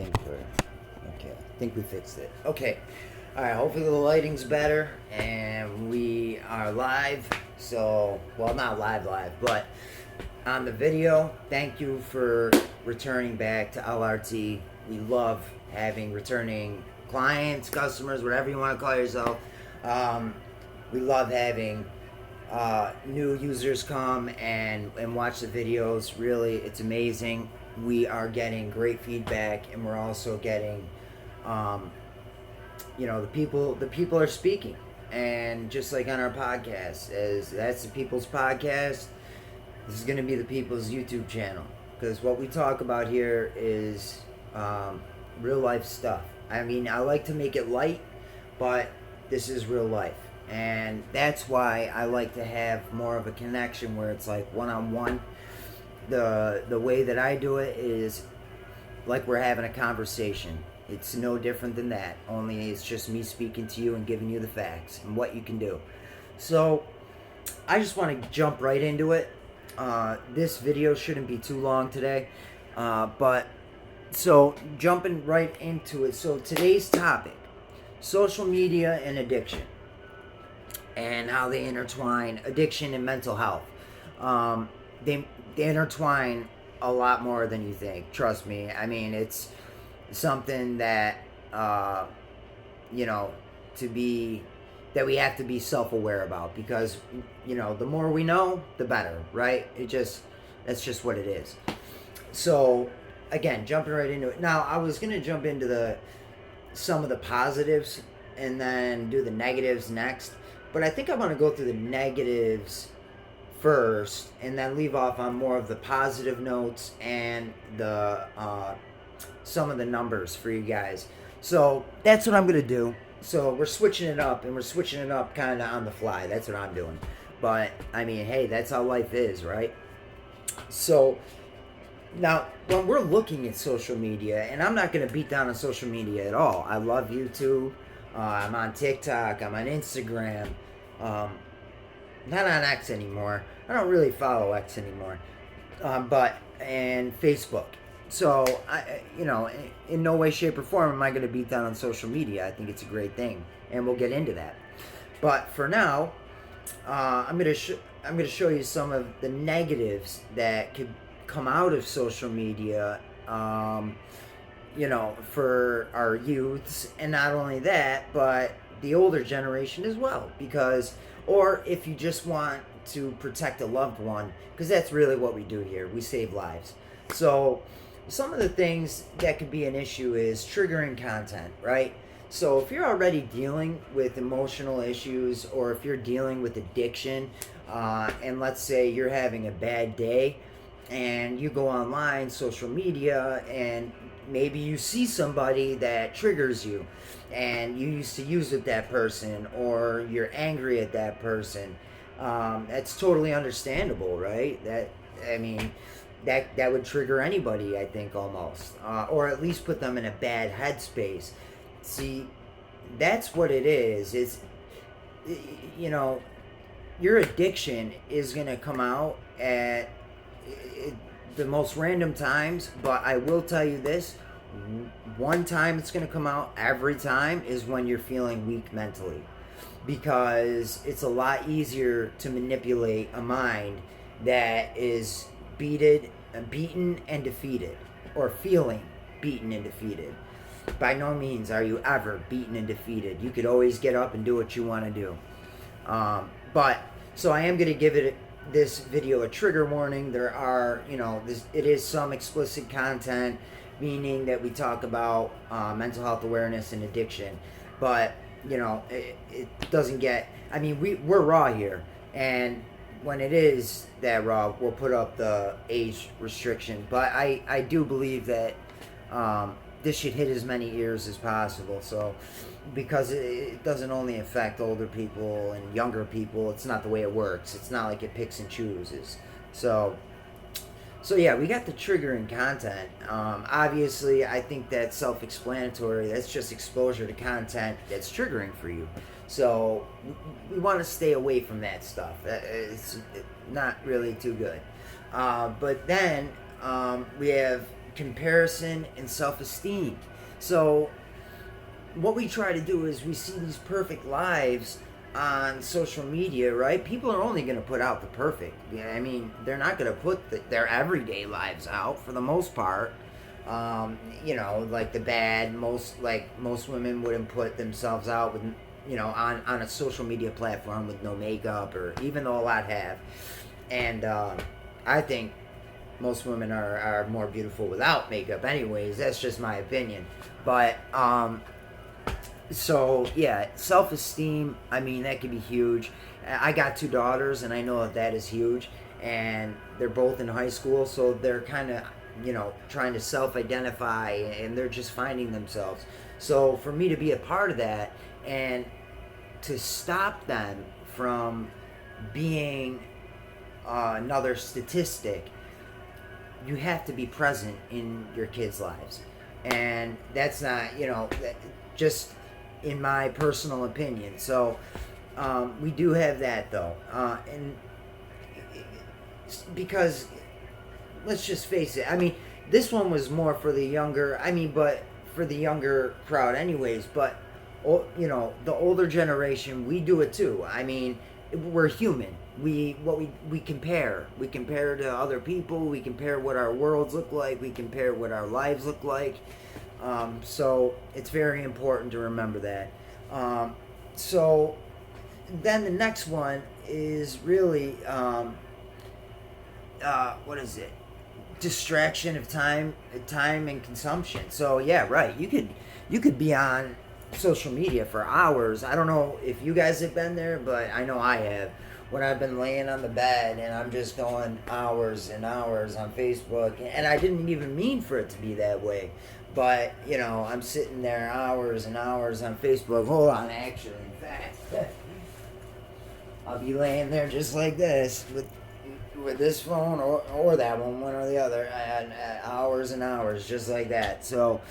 I think we fixed it. Okay. All right. Hopefully the lighting's better, and we are live. So, well, not live, but on the video. Thank you for returning back to LRT. We love having returning clients, customers, whatever you want to call yourself. We love having new users come and watch the videos. Really, it's amazing. We are getting great feedback, and we're also getting, the people are speaking, and just like on our podcast, as that's the People's Podcast, this is going to be the People's YouTube channel, because what we talk about here is real life stuff. I mean, I like to make it light, but this is real life. And that's why I like to have more of a connection where it's like one-on-one. The way that I do it is like we're having a conversation. It's no different than that, only it's just me speaking to you and giving you the facts and what you can do. So I just want to jump right into it. This video shouldn't be too long today, but so jumping right into it. So today's topic, social media and addiction, and how they intertwine, addiction and mental health. They intertwine a lot more than you think. Trust me. I mean, it's something that that we have to be self-aware about, because the more we know, the better, right? That's just what it is. So again, jumping right into it. Now, I was gonna jump into some of the positives and then do the negatives next, but I think I want to go through the negatives first and then leave off on more of the positive notes and the some of the numbers for you guys. So that's what I'm gonna do. So we're switching it up, and we're switching it up kind of on the fly. That's what I'm doing. But I mean, hey, that's how life is, right? So now, when we're looking at social media, and I'm not going to beat down on social media at all. I love YouTube. I'm on TikTok. I'm on Instagram. Not on X anymore. I don't really follow X anymore. And Facebook. So, in no way, shape, or form am I going to beat down on social media. I think it's a great thing, and we'll get into that. But for now, I'm going to show you some of the negatives that could come out of social media, for our youths, and not only that, but the older generation as well. Or if you just want to protect a loved one, because that's really what we do here. We save lives. So some of the things that could be an issue is triggering content, right? So if you're already dealing with emotional issues, or if you're dealing with addiction, and let's say you're having a bad day, and you go online, social media, and maybe you see somebody that triggers you, and you used to use with that person, or you're angry at that person, that's totally understandable, right? That would trigger anybody, I think, almost, or at least put them in a bad headspace. See, that's what it is. Your addiction is going to come out at the most random times, but I will tell you this, one time it's going to come out every time is when you're feeling weak mentally, because it's a lot easier to manipulate a mind that is beaten and defeated, or feeling beaten and defeated. By no means are you ever beaten and defeated. You could always get up and do what you want to do. So I am going to give this video a trigger warning. There are, it is some explicit content, meaning that we talk about mental health awareness and addiction. But, it doesn't get, we're raw here. And when it is that raw, we'll put up the age restriction. But I do believe that this should hit as many ears as possible. So, because it doesn't only affect older people and younger people, it's not the way it works. It's not like it picks and chooses. So yeah, we got the triggering content. Obviously, I think that's self-explanatory. That's just exposure to content that's triggering for you. So we want to stay away from that stuff. It's not really too good. But then we have comparison and self-esteem. So what we try to do is we see these perfect lives on social media, right? People are only going to put out the perfect. I mean, they're not going to put their everyday lives out for the most part. Like the bad. Most women wouldn't put themselves out with, on a social media platform with no makeup, or even though a lot have. And I think most women are more beautiful without makeup anyways. That's just my opinion. But so yeah, self-esteem, I mean, that can be huge. I got 2 daughters, and I know that is huge, and they're both in high school, so they're kind of, trying to self-identify, and they're just finding themselves. So for me to be a part of that and to stop them from being another statistic, you have to be present in your kids' lives. And that's not, just in my personal opinion. So we do have that, though. And because, let's just face it, I mean, this one was more for the younger, but for the younger crowd anyways. But, the older generation, we do it too. I mean, we're human. We compare to other people. We compare what our worlds look like. We compare what our lives look like. So it's very important to remember that. So then the next one is really what is it? Distraction of time and consumption. So yeah, right. You could be on social media for hours. I don't know if you guys have been there, but I know I have. When I've been laying on the bed and I'm just going hours and hours on Facebook, and I didn't even mean for it to be that way, but I'm sitting there hours and hours on Facebook. Hold on, actually, in fact, I'll be laying there just like this with this phone or that one or the other, and hours and hours just like that. So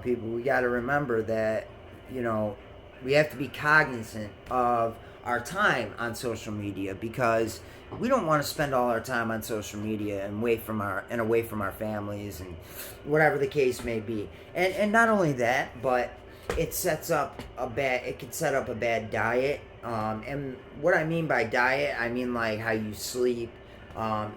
people, we got to remember that we have to be cognizant of our time on social media, because we don't want to spend all our time on social media and away from our families and whatever the case may be. And not only that, but it could set up a bad diet. And what I mean by diet, I mean like how you sleep,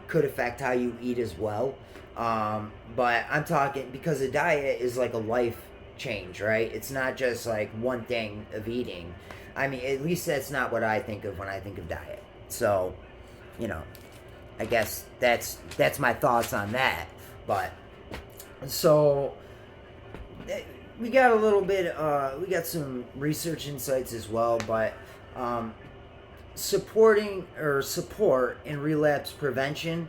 could affect how you eat as well. But I'm talking, because a diet is like a life change, right? It's not just like one thing of eating. I mean, at least that's not what I think of when I think of diet. So, I guess that's my thoughts on that. But so we got a little bit, we got some research insights as well, but support in relapse prevention.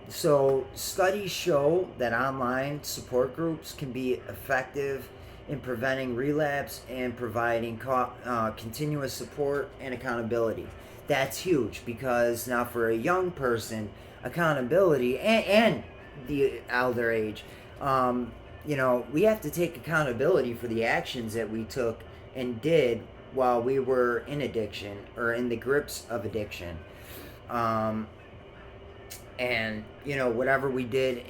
So studies show that online support groups can be effective in preventing relapse and providing continuous support and accountability. That's huge, because now for a young person, accountability and the elder age, we have to take accountability for the actions that we took and did while we were in addiction or in the grips of addiction. And whatever we did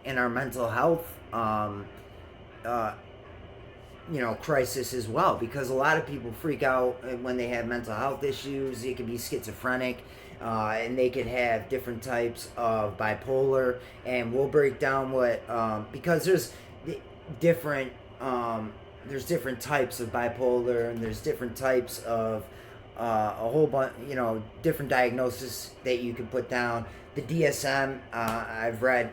in our mental health crisis as well, because a lot of people freak out when they have mental health issues. It could be schizophrenic, and they could have different types of bipolar, and we'll break down what because there's different types of bipolar, and there's different types of a whole bunch, different diagnoses that you can put down. The DSM, I've read,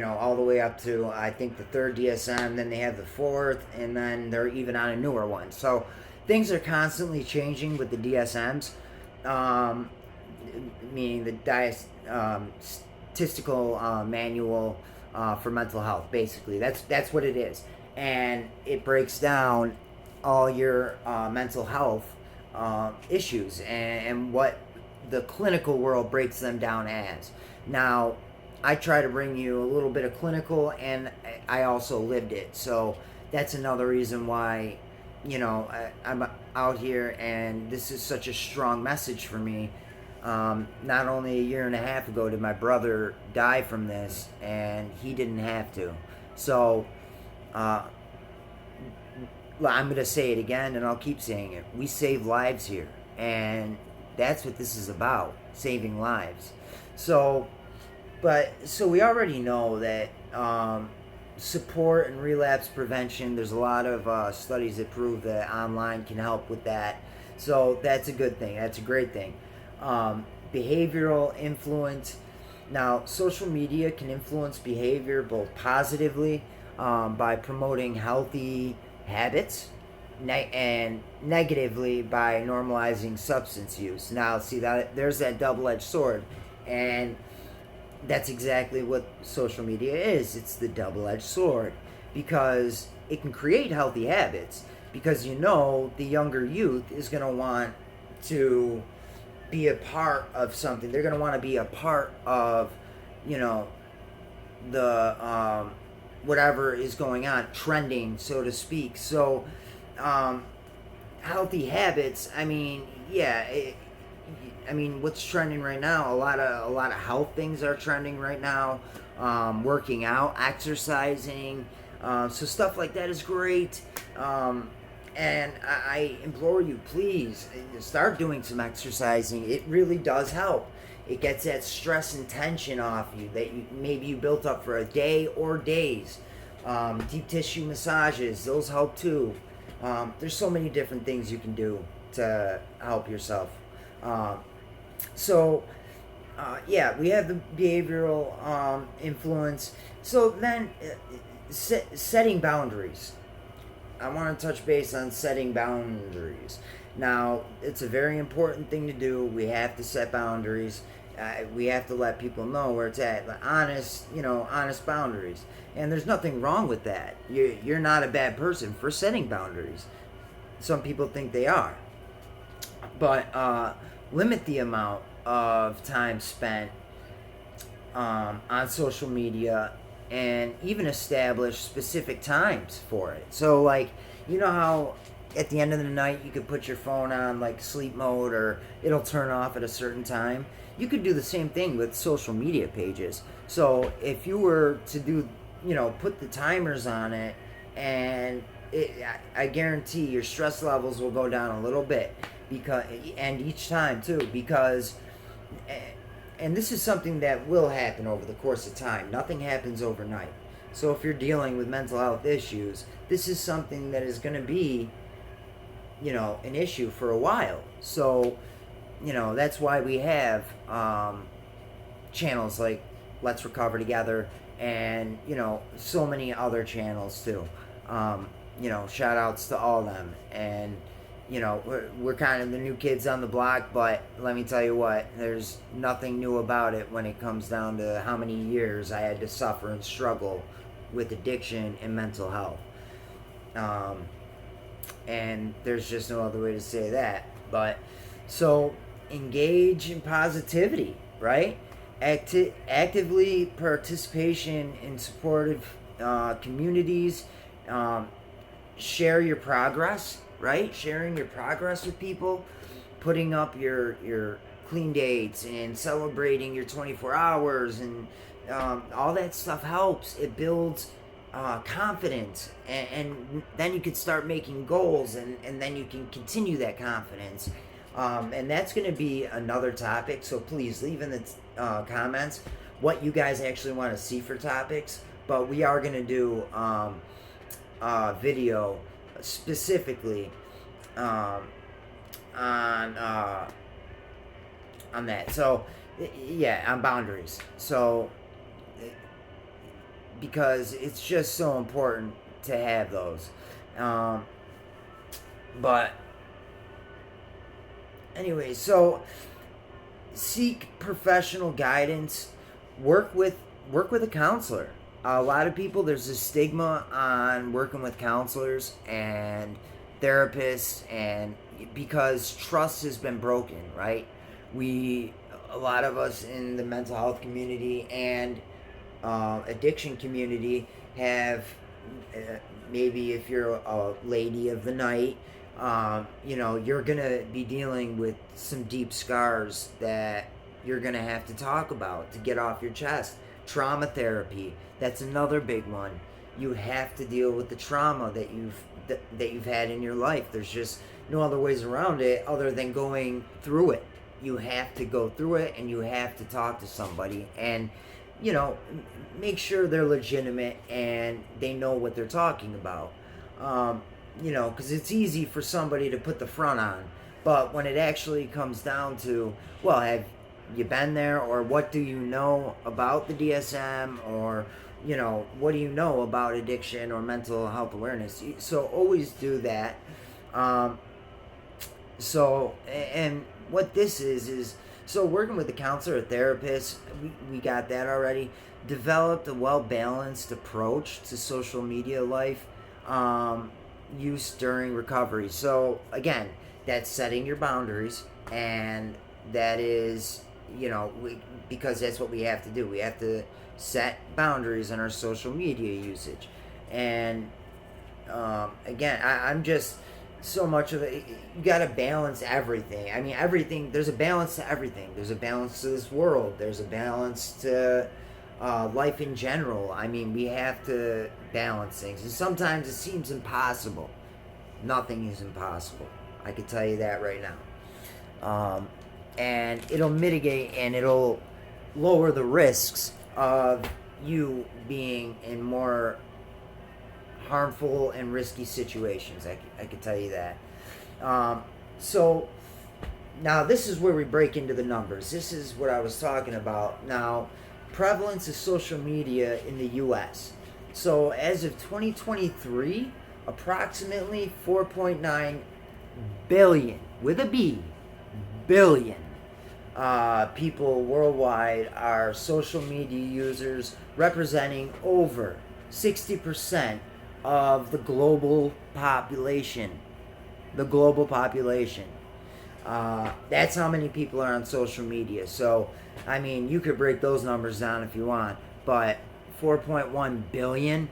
all the way up to, I think, the 3rd DSM, then they have the 4th, and then they're even on a newer one. So things are constantly changing with the DSMs, meaning the statistical manual for mental health, basically. That's what it is. And it breaks down all your mental health issues and what the clinical world breaks them down as. Now, I try to bring you a little bit of clinical, and I also lived it. So that's another reason why, I'm out here, and this is such a strong message for me, Not only a year and a half ago did my brother die from this, and he didn't have to. So, I'm going to say it again, and I'll keep saying it. We save lives here, and that's what this is about, saving lives. So, so we already know that support and relapse prevention, there's a lot of studies that prove that online can help with that. So that's a good thing. That's a great thing. Behavioral influence. Now, social media can influence behavior both positively by promoting healthy habits and negatively by normalizing substance use. Now, see, that there's that double-edged sword, and that's exactly what social media is. It's the double-edged sword, because it can create healthy habits, because the younger youth is going to want to be a part of something. They're going to want to be a part of the whatever is going on, trending, so to speak. So healthy habits, what's trending right now? A lot of health things are trending right now. Working out, exercising, so stuff like that is great. And I implore you, please start doing some exercising. It really does help. It gets that stress and tension off you that maybe you built up for a day or days. Deep tissue massages, those help too. There's so many different things you can do to help yourself. We have the behavioral influence. So then, setting boundaries. I want to touch base on setting boundaries. Now, it's a very important thing to do. We have to set boundaries. We have to let people know where it's at. Honest boundaries. And there's nothing wrong with that. You're not a bad person for setting boundaries. Some people think they are. But limit the amount of time spent on social media, and even establish specific times for it. So, how at the end of the night you could put your phone on sleep mode, or it'll turn off at a certain time. You could do the same thing with social media pages. So if you were to do, put the timers on it, and I guarantee your stress levels will go down a little bit, and each time too, because, and this is something that will happen over the course of time. Nothing happens overnight. So if you're dealing with mental health issues, this is something that is going to be, an issue for a while. So, that's why we have channels like Let's Recover Together, and, so many other channels too. Shout outs to all of them. And, we're kind of the new kids on the block, but let me tell you what, there's nothing new about it when it comes down to how many years I had to suffer and struggle with addiction and mental health. And there's just no other way to say that. But, so, engage in positivity, right? Actively participation in supportive communities. Share your progress, right? Sharing your progress with people, putting up your clean dates and celebrating your 24 hours, and all that stuff helps. It builds confidence, and then you can start making goals, and then you can continue that confidence. And that's going to be another topic, so please leave in the comments what you guys actually want to see for topics. But we are going to do video specifically on that. So on boundaries. So because it's just so important to have those. But anyway, so seek professional guidance. Work with a counselor. A lot of people, there's a stigma on working with counselors and therapists, and because trust has been broken, right? A lot of us in the mental health community and addiction community have, maybe if you're a lady of the night, You're gonna be dealing with some deep scars that you're gonna have to talk about to get off your chest. Trauma therapy, that's another big one. You have to deal with the trauma that you've had in your life. There's just no other ways around it other than going through it. You have to go through it, and you have to talk to somebody, and make sure they're legitimate and they know what they're talking about. Because it's easy for somebody to put the front on, but when it actually comes down to, well, have you been there, or what do you know about the DSM, or what do you know about addiction or mental health awareness? So always do that. And what this is so working with a counselor, a therapist, we got that already. Developed a well-balanced approach to social media life use during recovery. So again, that's setting your boundaries, and that is, because that's what we have to do. We have to set boundaries in our social media usage. And again, I'm just so much of it. You got to balance everything. I mean, everything. There's a balance to everything. There's a balance to this world. There's a balance to life in general. I mean, we have to balance things, and sometimes it seems impossible. Nothing is impossible. I can tell you that right now. And it'll mitigate and it'll lower the risks of you being in more harmful and risky situations. I can tell you that. So now this is where we break into the numbers. This is what I was talking about. Now, prevalence of social media in the U.S. So as of 2023, approximately 4.9 billion, with a B, billion people worldwide are social media users, representing over 60% of the global population. The global population. That's how many people are on social media. So, I mean, you could break those numbers down if you want, but 4.1 billion,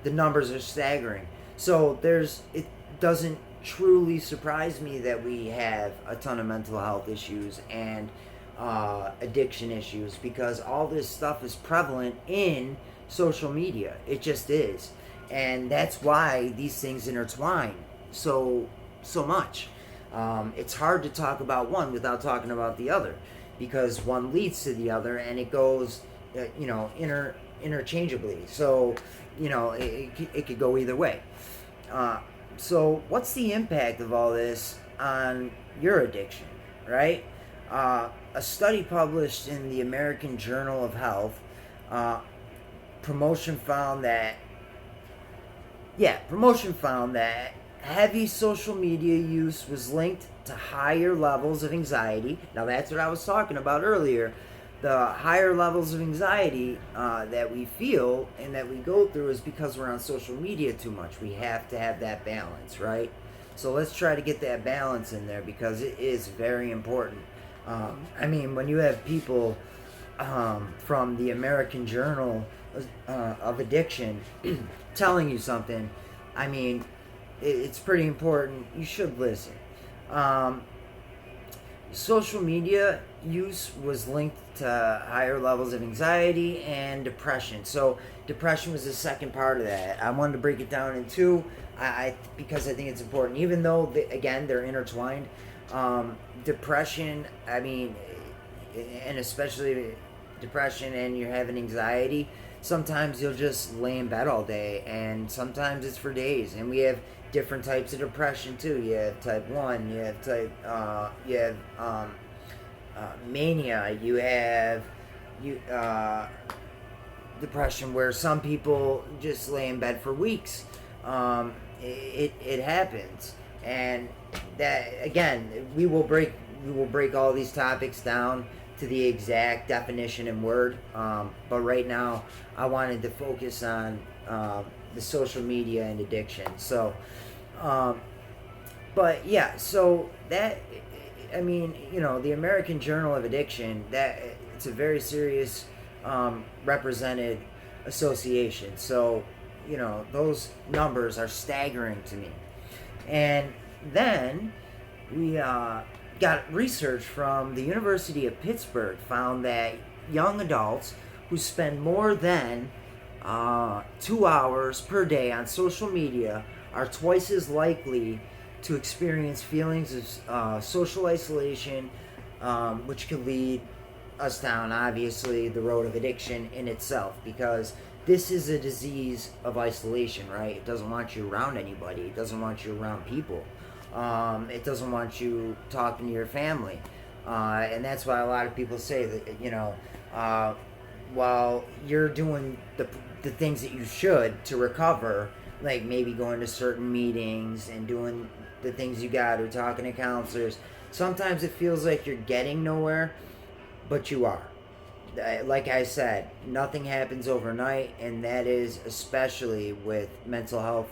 the numbers are staggering. So it doesn't truly surprise me that we have a ton of mental health issues and addiction issues, because all this stuff is prevalent in social media. It just is. And that's why these things intertwine so much. It's hard to talk about one without talking about the other, because one leads to the other, and it goes interchangeably. So it could go either way. So what's the impact of all this on your addiction, right? A study published in the American Journal of Health, promotion found that heavy social media use was linked to higher levels of anxiety. Now that's what I was talking about earlier. The higher levels of anxiety that we feel and that we go through is because we're on social media too much. We have to have that balance, right? So let's try to get that balance in there, because it is very important. I mean, when you have people from the American Journal of Addiction telling you something, I mean, it's pretty important. You should listen. Social media use was linked to higher levels of anxiety and depression. So depression was the second part of that. I wanted to break it down in two, because I think it's important. Even though, again, they're intertwined. Depression, I mean, and especially depression, and you're having anxiety, sometimes you'll just lay in bed all day, and sometimes it's for days. And we have different types of depression too. You have type 1, you have mania, you have depression where some people just lay in bed for weeks. It happens. And that, again, we will break all these topics down to the exact definition and word, but right now I wanted to focus on the social media and addiction. So but yeah, so that, I mean, the American Journal of Addiction, that it's a very serious represented association. So those numbers are staggering to me. And then we got research from the University of Pittsburgh found that young adults who spend more than 2 hours per day on social media are twice as likely to experience feelings of social isolation, which could lead us down, obviously, the road of addiction in itself, because this is a disease of isolation, right? It doesn't want you around anybody. It doesn't want you around people. It doesn't want you talking to your family. And that's why a lot of people say that, while you're doing the things that you should to recover, like maybe going to certain meetings and doing the things you got to, talking to counselors, sometimes it feels like you're getting nowhere, but you are. Like I said, nothing happens overnight, and that is especially with mental health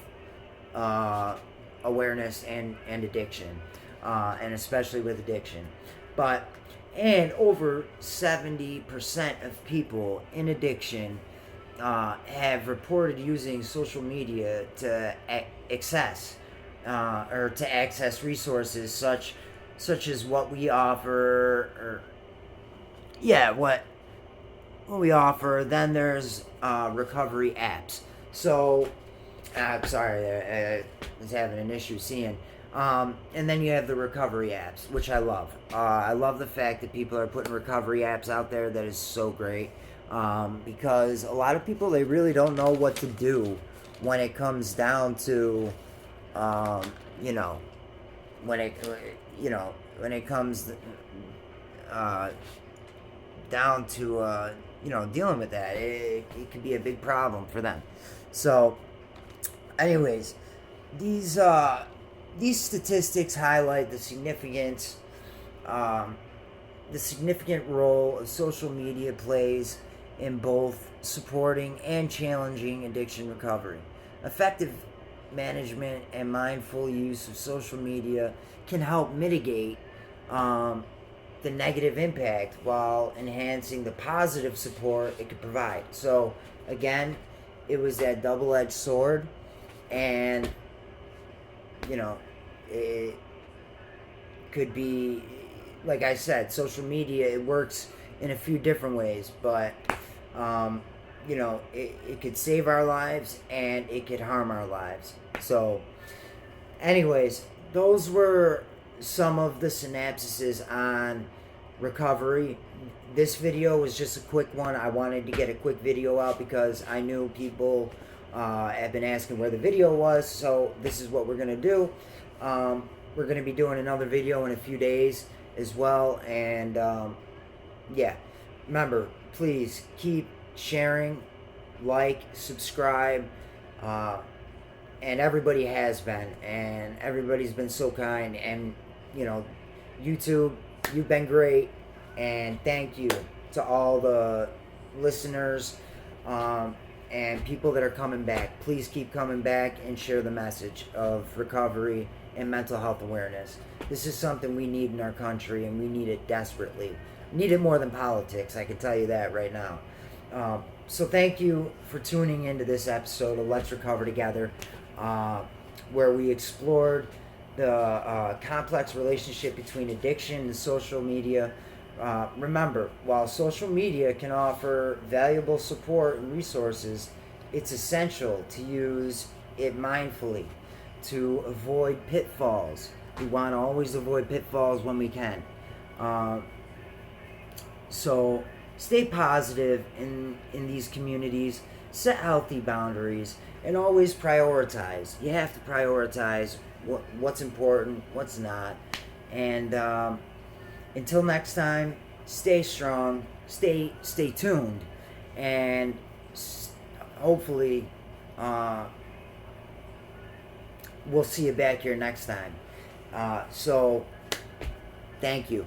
awareness and addiction, and especially with addiction. And over 70% of people in addiction have reported using social media to access resources such as what we offer, what we offer. Then there's recovery apps. So, I'm sorry, I was having an issue seeing. And then you have the recovery apps, which I love. I love the fact that people are putting recovery apps out there. That is so great. Because a lot of people, they really don't know what to do when it comes down to, when it comes down to, dealing with that. It could be a big problem for them. So, anyways, these statistics highlight the significant role of social media plays in both supporting and challenging addiction recovery. Effective management and mindful use of social media can help mitigate the negative impact while enhancing the positive support it could provide. So, again, it was that double-edged sword, and it could be, like I said, social media, it works in a few different ways, but it could save our lives and it could harm our lives. So anyways, those were some of the synapses on recovery. This video was just a quick one. I wanted to get a quick video out because I knew people have been asking where the video was, so this is what we're going to do. We're going to be doing another video in a few days as well, and remember, please keep sharing, like, subscribe, and everybody has been, and everybody's been so kind, and YouTube, you've been great, and thank you to all the listeners and people that are coming back. Please keep coming back and share the message of recovery and mental health awareness. This is something we need in our country, and we need it desperately. We need it more than politics, I can tell you that right now. So thank you for tuning into this episode of Let's Recover Together, where we explored the complex relationship between addiction and social media. Remember, while social media can offer valuable support and resources, it's essential to use it mindfully to avoid pitfalls. We want to always avoid pitfalls when we can. So stay positive in these communities, set healthy boundaries, and always prioritize. You have to prioritize what's important, what's not. And until next time, stay strong, stay tuned, and hopefully we'll see you back here next time. So thank you.